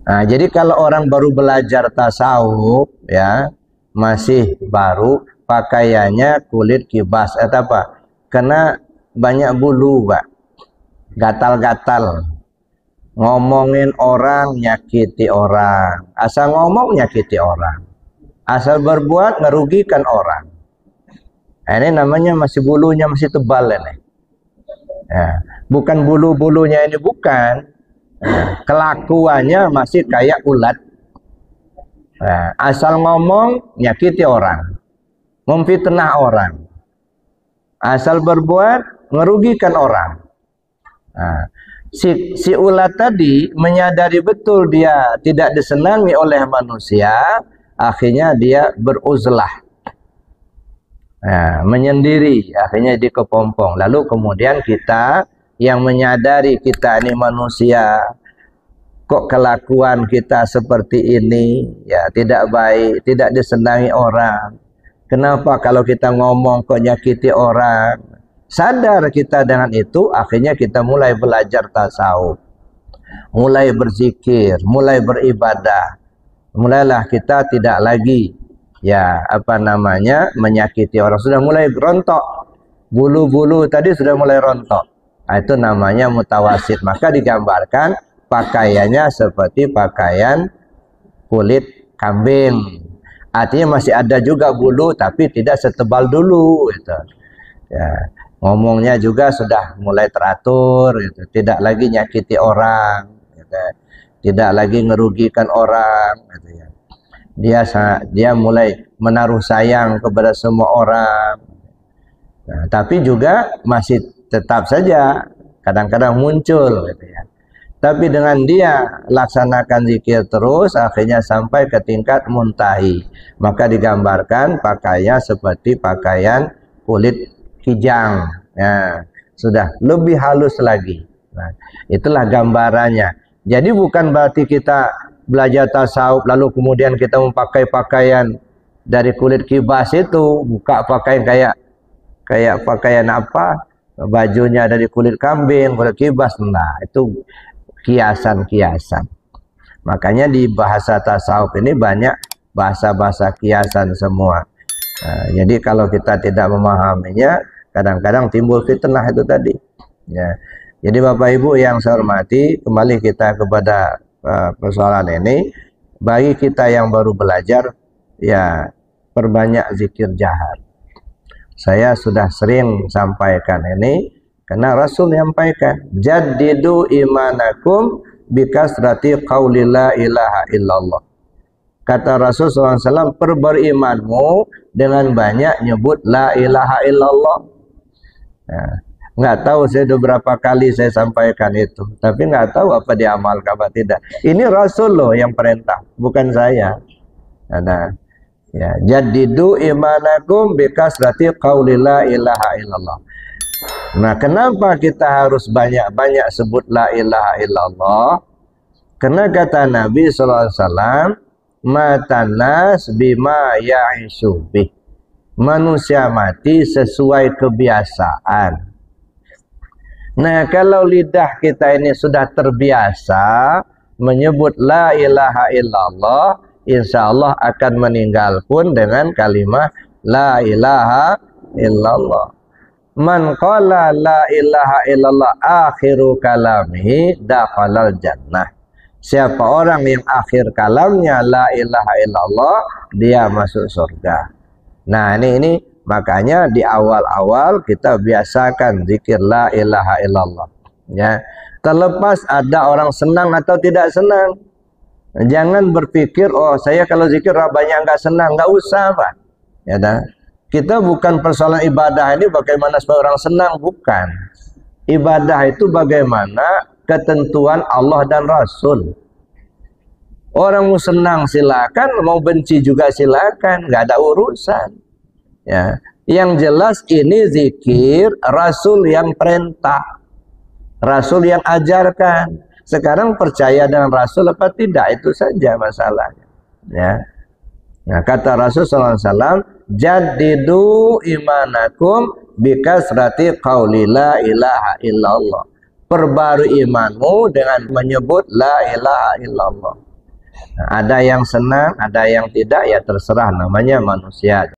Nah, jadi kalau orang baru belajar tasawuf ya, masih baru, pakaiannya kulit kibas atau apa? Karena banyak bulu, Pak. Gatal-gatal. Ngomongin orang nyakiti orang. Asal ngomong nyakiti orang. Asal berbuat merugikan orang. Nah, ini namanya masih bulunya masih tebal ini. Ya, bukan bulu-bulunya ini bukan. Kelakuannya masih kayak ulat. Nah, asal ngomong nyakiti orang, memfitnah orang, asal berbuat merugikan orang. Nah, si ulat tadi menyadari betul dia tidak disenangi oleh manusia, akhirnya dia beruzlah, nah, menyendiri, akhirnya dia kepompong. Lalu kemudian kita yang menyadari kita ini manusia, kok kelakuan kita seperti ini, ya tidak baik, tidak disenangi orang. Kenapa kalau kita ngomong kok nyakiti orang? Sadar kita dengan itu, akhirnya kita mulai belajar tasawuf, mulai berzikir, mulai beribadah. Mulailah kita tidak lagi ya menyakiti orang. Sudah mulai rontok, bulu-bulu tadi sudah mulai rontok. Nah, itu namanya mutawasid. Maka digambarkan pakaiannya seperti pakaian kulit kambing. Artinya masih ada juga bulu tapi tidak setebal dulu gitu. Ya, ngomongnya juga sudah mulai teratur gitu. Tidak lagi nyakiti orang gitu. Tidak lagi ngerugikan orang gitu ya. Dia mulai menaruh sayang kepada semua orang. Nah, tapi juga masih tetap saja kadang-kadang muncul gitu ya. Tapi dengan dia laksanakan zikir terus, akhirnya sampai ke tingkat muntahi. Maka digambarkan pakaian seperti pakaian kulit kijang. Ya, sudah lebih halus lagi. Nah, itulah gambarannya. Jadi bukan berarti kita belajar tasawuf lalu kemudian kita memakai pakaian dari kulit kibas itu, buka pakaian kayak pakaian apa? Bajunya dari kulit kambing, kulit kibas. Nah, itu kiasan-kiasan. Makanya di bahasa tasawuf ini banyak bahasa-bahasa kiasan semua. Nah, jadi kalau kita tidak memahaminya, kadang-kadang timbul fitnah itu tadi. Ya. Jadi Bapak Ibu yang saya hormati, kembali kita kepada persoalan ini. Bagi kita yang baru belajar, ya perbanyak zikir jahar. Saya sudah sering sampaikan ini karena Rasul menyampaikan, jaddidu imanakum bikasrati qauli la ilaha illallah. Kata Rasul SAW, perbarui imanmu dengan banyak nyebut la ilaha illallah. Nah, nggak tahu saya udah berapa kali saya sampaikan itu, tapi nggak tahu apa diamalkan apa tidak. Ini Rasul loh yang perintah, bukan saya. Nah, ya, jaddidu imanakum bikasrati qauli la ilaha illallah. Nah, kenapa kita harus banyak-banyak sebut la ilaha illallah? Karena kata Nabi SAW, matanas bima ya'isu bih. Manusia mati sesuai kebiasaan. Nah, kalau lidah kita ini sudah terbiasa menyebut la ilaha illallah, insya Allah akan meninggal pun dengan kalimat la ilaha illallah. Man qala la ilaha illallah akhiru kalamihi dakhalal jannah. Siapa orang yang akhir kalamnya la ilaha illallah, dia masuk surga. Nah, ini makanya di awal-awal kita biasakan zikir la ilaha illallah. Ya, terlepas ada orang senang atau tidak senang. Jangan berpikir, oh saya kalau zikir banyak nggak senang, nggak usah Pak. Ya dah. Kita bukan persoalan ibadah ini bagaimana supaya orang senang, bukan. Ibadah itu bagaimana ketentuan Allah dan Rasul. Orang mau senang silakan, mau benci juga silakan, nggak ada urusan. Ya, yang jelas ini zikir Rasul yang perintah, Rasul yang ajarkan. Sekarang percaya dengan Rasul apa tidak, itu saja masalahnya. Ya. Nah, kata Rasul SAW, jaddidu imanakum bikasrati qauli la ilaha illallah. Perbarui imanmu dengan menyebut la ilaha illallah. Ada yang senang, ada yang tidak, ya terserah, namanya manusia.